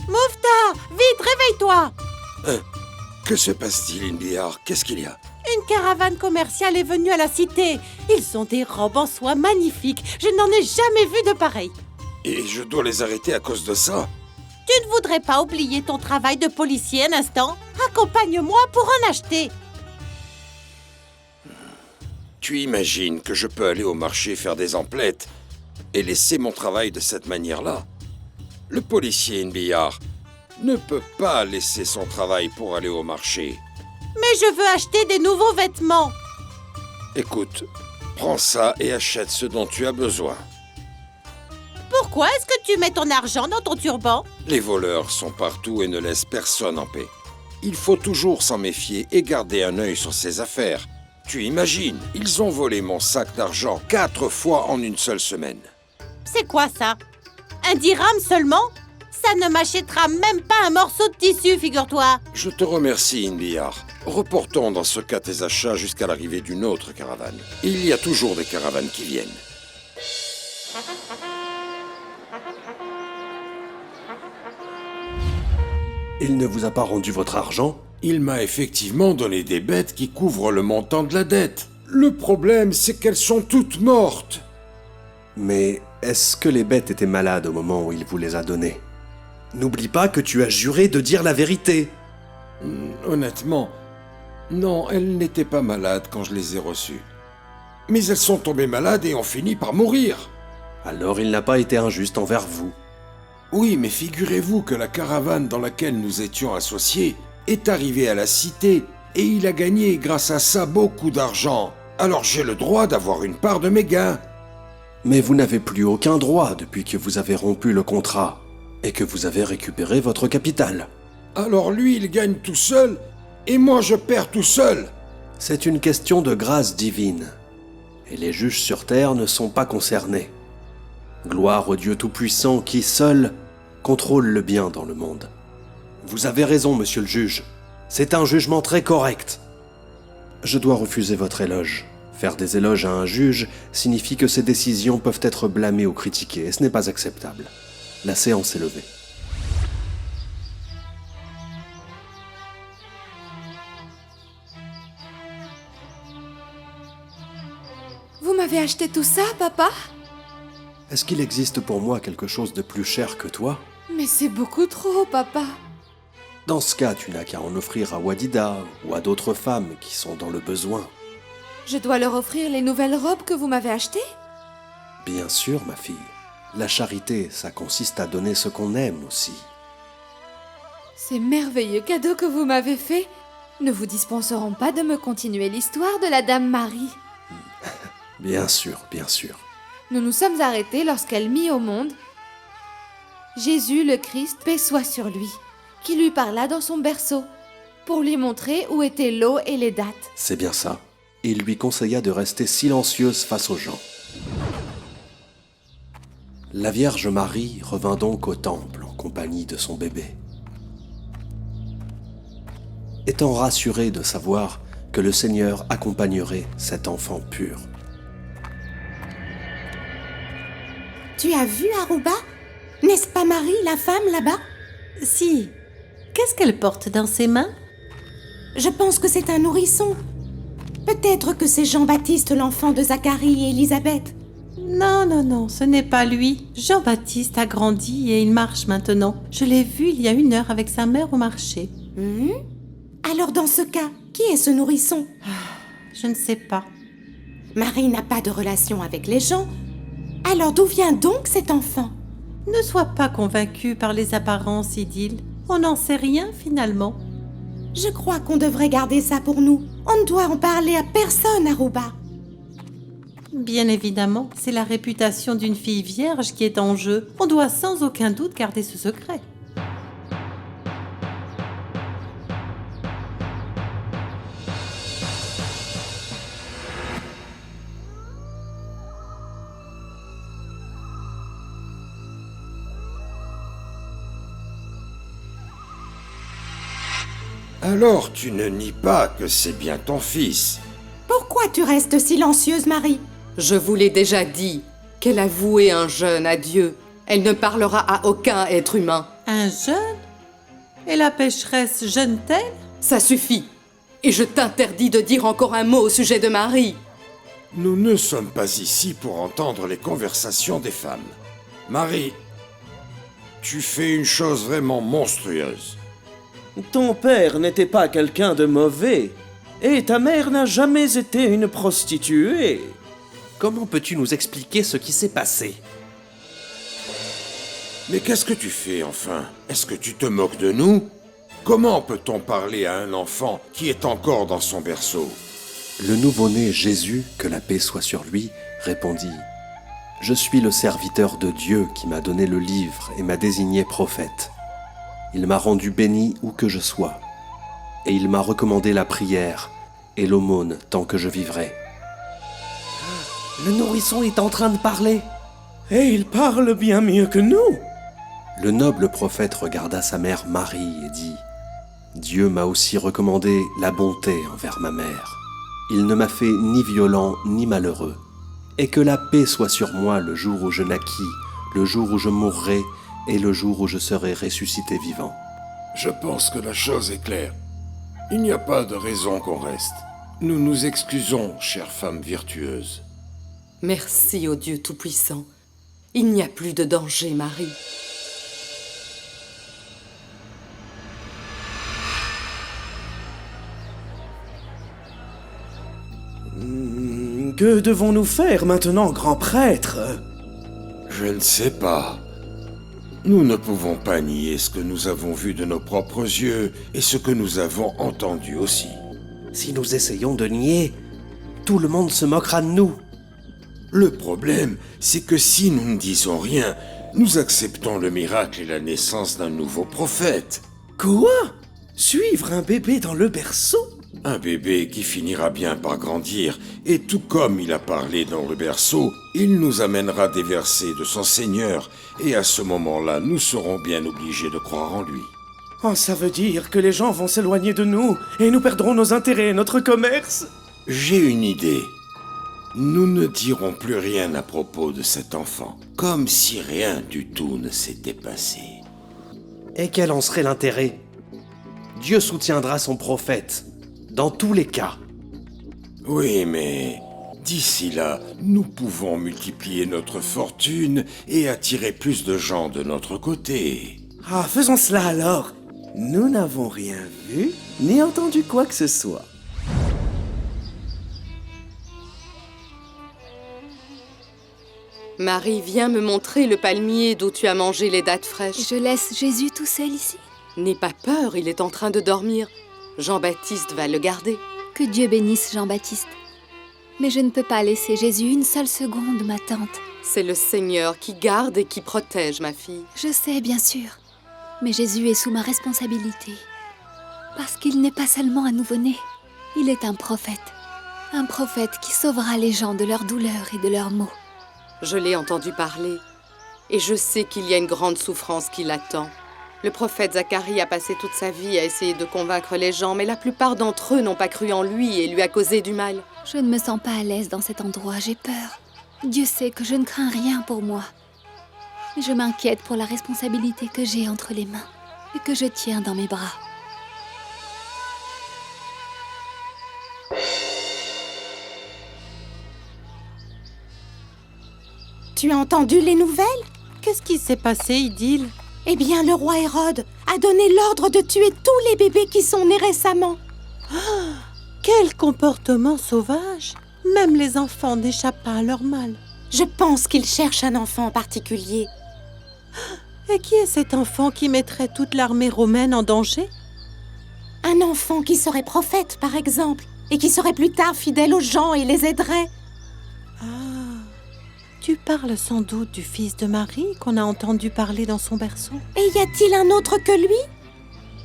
Mouftar, vite, réveille-toi! Que se passe-t-il, Inbiar? Qu'est-ce qu'il y a? Une caravane commerciale est venue à la cité. Ils ont des robes en soie magnifiques. Je n'en ai jamais vu de pareil. Et je dois les arrêter à cause de ça? Tu ne voudrais pas oublier ton travail de policier un instant? Accompagne-moi pour en acheter. Tu imagines que je peux aller au marché faire des emplettes et laisser mon travail de cette manière-là? Le policier Inbiar ne peut pas laisser son travail pour aller au marché. Mais je veux acheter des nouveaux vêtements. Écoute, prends ça et achète ce dont tu as besoin. Pourquoi est-ce que tu mets ton argent dans ton turban? Les voleurs sont partout et ne laissent personne en paix. Il faut toujours s'en méfier et garder un œil sur ses affaires. Tu imagines, ils ont volé mon sac d'argent 4 fois en une seule semaine. C'est quoi ça? Un dirham seulement? Ça ne m'achètera même pas un morceau de tissu, figure-toi. Je te remercie, Inbiar. Reportons dans ce cas tes achats jusqu'à l'arrivée d'une autre caravane. Il y a toujours des caravanes qui viennent. Il ne vous a pas rendu votre argent? Il m'a effectivement donné des bêtes qui couvrent le montant de la dette. Le problème, c'est qu'elles sont toutes mortes. Mais est-ce que les bêtes étaient malades au moment où il vous les a données? N'oublie pas que tu as juré de dire la vérité. Honnêtement, non, elles n'étaient pas malades quand je les ai reçues. Mais elles sont tombées malades et ont fini par mourir. Alors il n'a pas été injuste envers vous. Oui, mais figurez-vous que la caravane dans laquelle nous étions associés est arrivée à la cité et il a gagné grâce à ça beaucoup d'argent. Alors j'ai le droit d'avoir une part de mes gains. Mais vous n'avez plus aucun droit depuis que vous avez rompu le contrat et que vous avez récupéré votre capital. Alors lui, il gagne tout seul et moi je perds tout seul. C'est une question de grâce divine. Et les juges sur terre ne sont pas concernés. Gloire au Dieu Tout-Puissant qui, seul, contrôle le bien dans le monde. Vous avez raison, monsieur le juge. C'est un jugement très correct. Je dois refuser votre éloge. Faire des éloges à un juge signifie que ses décisions peuvent être blâmées ou critiquées, et ce n'est pas acceptable. La séance est levée. Vous m'avez acheté tout ça, papa? Est-ce qu'il existe pour moi quelque chose de plus cher que toi? Mais c'est beaucoup trop, papa. Dans ce cas, tu n'as qu'à en offrir à Wadida ou à d'autres femmes qui sont dans le besoin. Je dois leur offrir les nouvelles robes que vous m'avez achetées? Bien sûr, ma fille. La charité, ça consiste à donner ce qu'on aime aussi. Ces merveilleux cadeaux que vous m'avez faits ne vous dispenseront pas de me continuer l'histoire de la Dame Marie. Bien sûr, bien sûr. Nous nous sommes arrêtés lorsqu'elle mit au monde Jésus le Christ, paix soit sur lui, qui lui parla dans son berceau, pour lui montrer où étaient l'eau et les dattes. C'est bien ça. Il lui conseilla de rester silencieuse face aux gens. La Vierge Marie revint donc au temple en compagnie de son bébé. Étant rassurée de savoir que le Seigneur accompagnerait cet enfant pur. Tu as vu Aruba? N'est-ce pas Marie, la femme, là-bas? Si. Qu'est-ce qu'elle porte dans ses mains? Je pense que c'est un nourrisson. Peut-être que c'est Jean-Baptiste, l'enfant de Zacharie et Élisabeth. Non, non, non, ce n'est pas lui. Jean-Baptiste a grandi et il marche maintenant. Je l'ai vu il y a 1 heure avec sa mère au marché. Alors dans ce cas, qui est ce nourrisson? Je ne sais pas. Marie n'a pas de relation avec les gens. Alors d'où vient donc cet enfant? Ne sois pas convaincu par les apparences, Idylle. On n'en sait rien finalement. Je crois qu'on devrait garder ça pour nous. On ne doit en parler à personne, Aruba. Bien évidemment, c'est la réputation d'une fille vierge qui est en jeu. On doit sans aucun doute garder ce secret. Alors tu ne nies pas que c'est bien ton fils. Pourquoi tu restes silencieuse, Marie? Je vous l'ai déjà dit, qu'elle a voué un jeûne à Dieu. Elle ne parlera à aucun être humain. Un jeûne? Et la pécheresse jeûne-t-elle? Ça suffit. Et je t'interdis de dire encore un mot au sujet de Marie. Nous ne sommes pas ici pour entendre les conversations des femmes. Marie, tu fais une chose vraiment monstrueuse. Ton père n'était pas quelqu'un de mauvais. Et ta mère n'a jamais été une prostituée. Comment peux-tu nous expliquer ce qui s'est passé? Mais qu'est-ce que tu fais, enfin? Est-ce que tu te moques de nous? Comment peut-on parler à un enfant qui est encore dans son berceau? Le nouveau-né Jésus, que la paix soit sur lui, répondit « Je suis le serviteur de Dieu qui m'a donné le livre et m'a désigné prophète. Il m'a rendu béni où que je sois, et il m'a recommandé la prière et l'aumône tant que je vivrai. » Le nourrisson est en train de parler. Et il parle bien mieux que nous. Le noble prophète regarda sa mère Marie et dit « Dieu m'a aussi recommandé la bonté envers ma mère. Il ne m'a fait ni violent ni malheureux. Et que la paix soit sur moi le jour où je naquis, le jour où je mourrai et le jour où je serai ressuscité vivant. » Je pense que la chose est claire. Il n'y a pas de raison qu'on reste. Nous nous excusons, chère femme virtueuse. Merci au Dieu Tout-Puissant. Il n'y a plus de danger, Marie. Que devons-nous faire maintenant, grand prêtre? Je ne sais pas. Nous ne pouvons pas nier ce que nous avons vu de nos propres yeux et ce que nous avons entendu aussi. Si nous essayons de nier, tout le monde se moquera de nous. Le problème, c'est que si nous ne disons rien, nous acceptons le miracle et la naissance d'un nouveau prophète. Quoi? Suivre un bébé dans le berceau? Un bébé qui finira bien par grandir, et tout comme il a parlé dans le berceau, il nous amènera des versets de son Seigneur, et à ce moment-là, nous serons bien obligés de croire en lui. Oh, ça veut dire que les gens vont s'éloigner de nous, et nous perdrons nos intérêts et notre commerce. J'ai une idée. Nous ne dirons plus rien à propos de cet enfant, comme si rien du tout ne s'était passé. Et quel en serait l'intérêt? Dieu soutiendra son prophète, dans tous les cas. Oui, mais d'ici là, nous pouvons multiplier notre fortune et attirer plus de gens de notre côté. Ah, faisons cela alors. Nous n'avons rien vu, ni entendu quoi que ce soit. Marie, viens me montrer le palmier d'où tu as mangé les dattes fraîches. Je laisse Jésus tout seul ici? N'aie pas peur, il est en train de dormir. Jean-Baptiste va le garder. Que Dieu bénisse Jean-Baptiste. Mais je ne peux pas laisser Jésus une seule seconde, ma tante. C'est le Seigneur qui garde et qui protège ma fille. Je sais, bien sûr. Mais Jésus est sous ma responsabilité. Parce qu'il n'est pas seulement un nouveau-né. Il est un prophète. Un prophète qui sauvera les gens de leurs douleurs et de leurs maux. Je l'ai entendu parler. Et je sais qu'il y a une grande souffrance qui l'attend. Le prophète Zacharie a passé toute sa vie à essayer de convaincre les gens, mais la plupart d'entre eux n'ont pas cru en lui et lui a causé du mal. Je ne me sens pas à l'aise dans cet endroit, j'ai peur. Dieu sait que je ne crains rien pour moi. Mais je m'inquiète pour la responsabilité que j'ai entre les mains et que je tiens dans mes bras. Tu as entendu les nouvelles? Qu'est-ce qui s'est passé, Idylle? Eh bien, le roi Hérode a donné l'ordre de tuer tous les bébés qui sont nés récemment. Quel comportement sauvage! Même les enfants n'échappent pas à leur mal. Je pense qu'il cherche un enfant en particulier. Et qui est cet enfant qui mettrait toute l'armée romaine en danger? Un enfant qui serait prophète, par exemple, et qui serait plus tard fidèle aux gens et les aiderait. Ah, tu parles sans doute du fils de Marie qu'on a entendu parler dans son berceau. Et y a-t-il un autre que lui?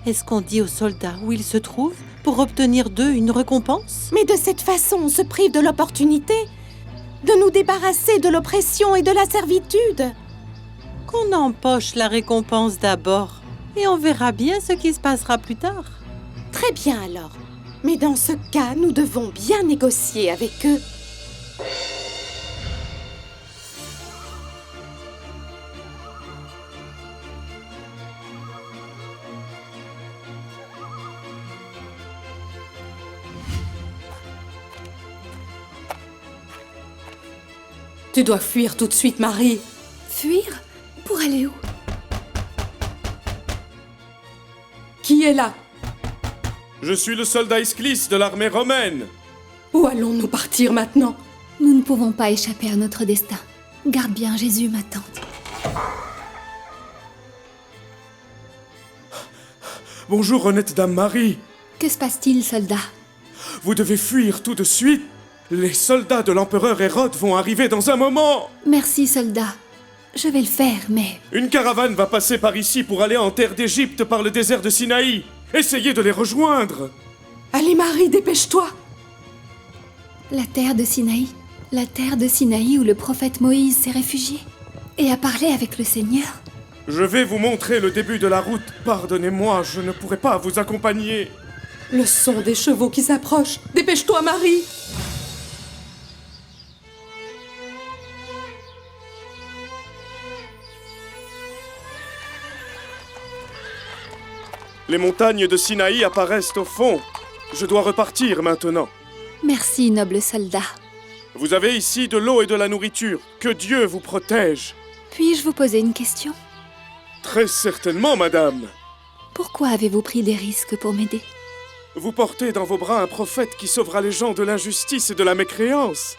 Est-ce qu'on dit aux soldats où il se trouve pour obtenir d'eux une récompense? Mais de cette façon, on se prive de l'opportunité de nous débarrasser de l'oppression et de la servitude. Qu'on empoche la récompense d'abord, et on verra bien ce qui se passera plus tard. Très bien alors. Mais dans ce cas, nous devons bien négocier avec eux. Tu dois fuir tout de suite, Marie. Fuir? Pour aller où? Qui est là? Je suis le soldat Isclis de l'armée romaine. Où allons-nous partir maintenant? Nous ne pouvons pas échapper à notre destin. Garde bien, Jésus m'attend. Bonjour, honnête dame Marie. Que se passe-t-il, soldat? Vous devez fuir tout de suite. Les soldats de l'empereur Hérode vont arriver dans un moment. Merci, soldat. Je vais le faire, mais... Une caravane va passer par ici pour aller en terre d'Égypte par le désert de Sinaï. Essayez de les rejoindre. Allez, Marie, dépêche-toi. La terre de Sinaï? La terre de Sinaï où le prophète Moïse s'est réfugié et a parlé avec le Seigneur? Je vais vous montrer le début de la route. Pardonnez-moi, je ne pourrai pas vous accompagner. Le son des chevaux qui s'approchent. Dépêche-toi, Marie. Les montagnes de Sinaï apparaissent au fond. Je dois repartir maintenant. Merci, noble soldat. Vous avez ici de l'eau et de la nourriture. Que Dieu vous protège. Puis-je vous poser une question? Très certainement, madame. Pourquoi avez-vous pris des risques pour m'aider? Vous portez dans vos bras un prophète qui sauvera les gens de l'injustice et de la mécréance.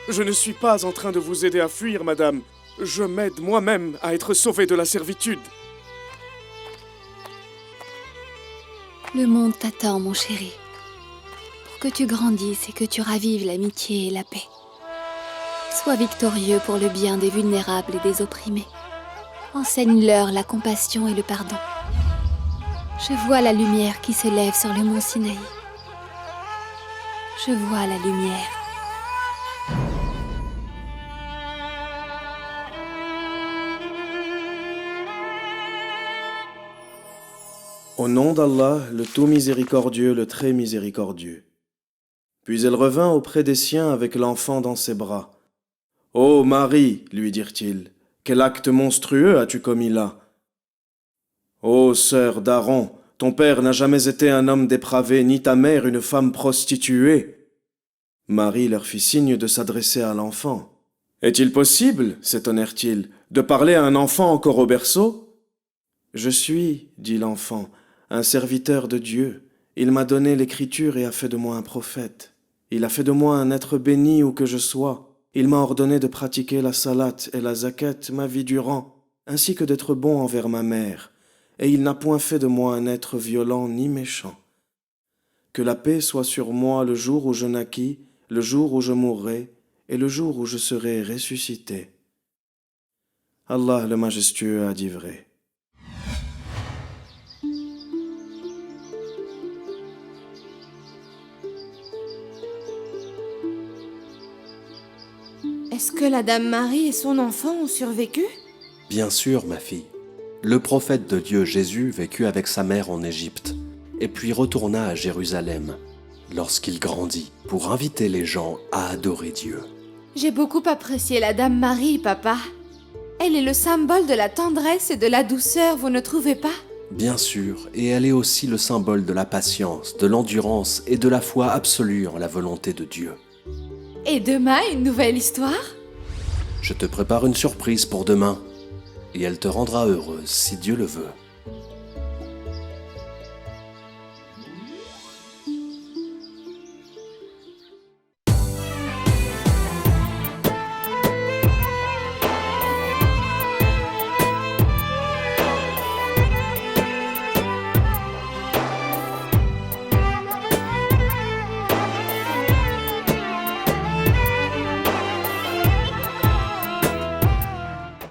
Je ne suis pas en train de vous aider à fuir, madame. Je m'aide moi-même à être sauvé de la servitude. Le monde t'attend, mon chéri. Pour que tu grandisses et que tu ravives l'amitié et la paix. Sois victorieux pour le bien des vulnérables et des opprimés. Enseigne-leur la compassion et le pardon. Je vois la lumière qui se lève sur le mont Sinaï. Je vois la lumière. Au nom d'Allah, le tout miséricordieux, le très miséricordieux. Puis elle revint auprès des siens avec l'enfant dans ses bras. « Ô Marie, lui dirent-ils, quel acte monstrueux as-tu commis là? Ô sœur d'Aaron, ton père n'a jamais été un homme dépravé, ni ta mère une femme prostituée. » Marie leur fit signe de s'adresser à l'enfant. « Est-il possible, s'étonnèrent-ils, de parler à un enfant encore au berceau? »« Je suis, dit l'enfant, un serviteur de Dieu. Il m'a donné l'écriture et a fait de moi un prophète. Il a fait de moi un être béni où que je sois. Il m'a ordonné de pratiquer la salate et la zakat ma vie durant, ainsi que d'être bon envers ma mère. Et il n'a point fait de moi un être violent ni méchant. Que la paix soit sur moi le jour où je naquis, le jour où je mourrai, et le jour où je serai ressuscité. Allah le majestueux a dit vrai. Est-ce que la Dame Marie et son enfant ont survécu? Bien sûr, ma fille. Le prophète de Dieu Jésus vécut avec sa mère en Égypte, et puis retourna à Jérusalem, lorsqu'il grandit, pour inviter les gens à adorer Dieu. J'ai beaucoup apprécié la Dame Marie, papa. Elle est le symbole de la tendresse et de la douceur, vous ne trouvez pas? Bien sûr, et elle est aussi le symbole de la patience, de l'endurance et de la foi absolue en la volonté de Dieu. Et demain, une nouvelle histoire? Je te prépare une surprise pour demain, et elle te rendra heureuse si Dieu le veut.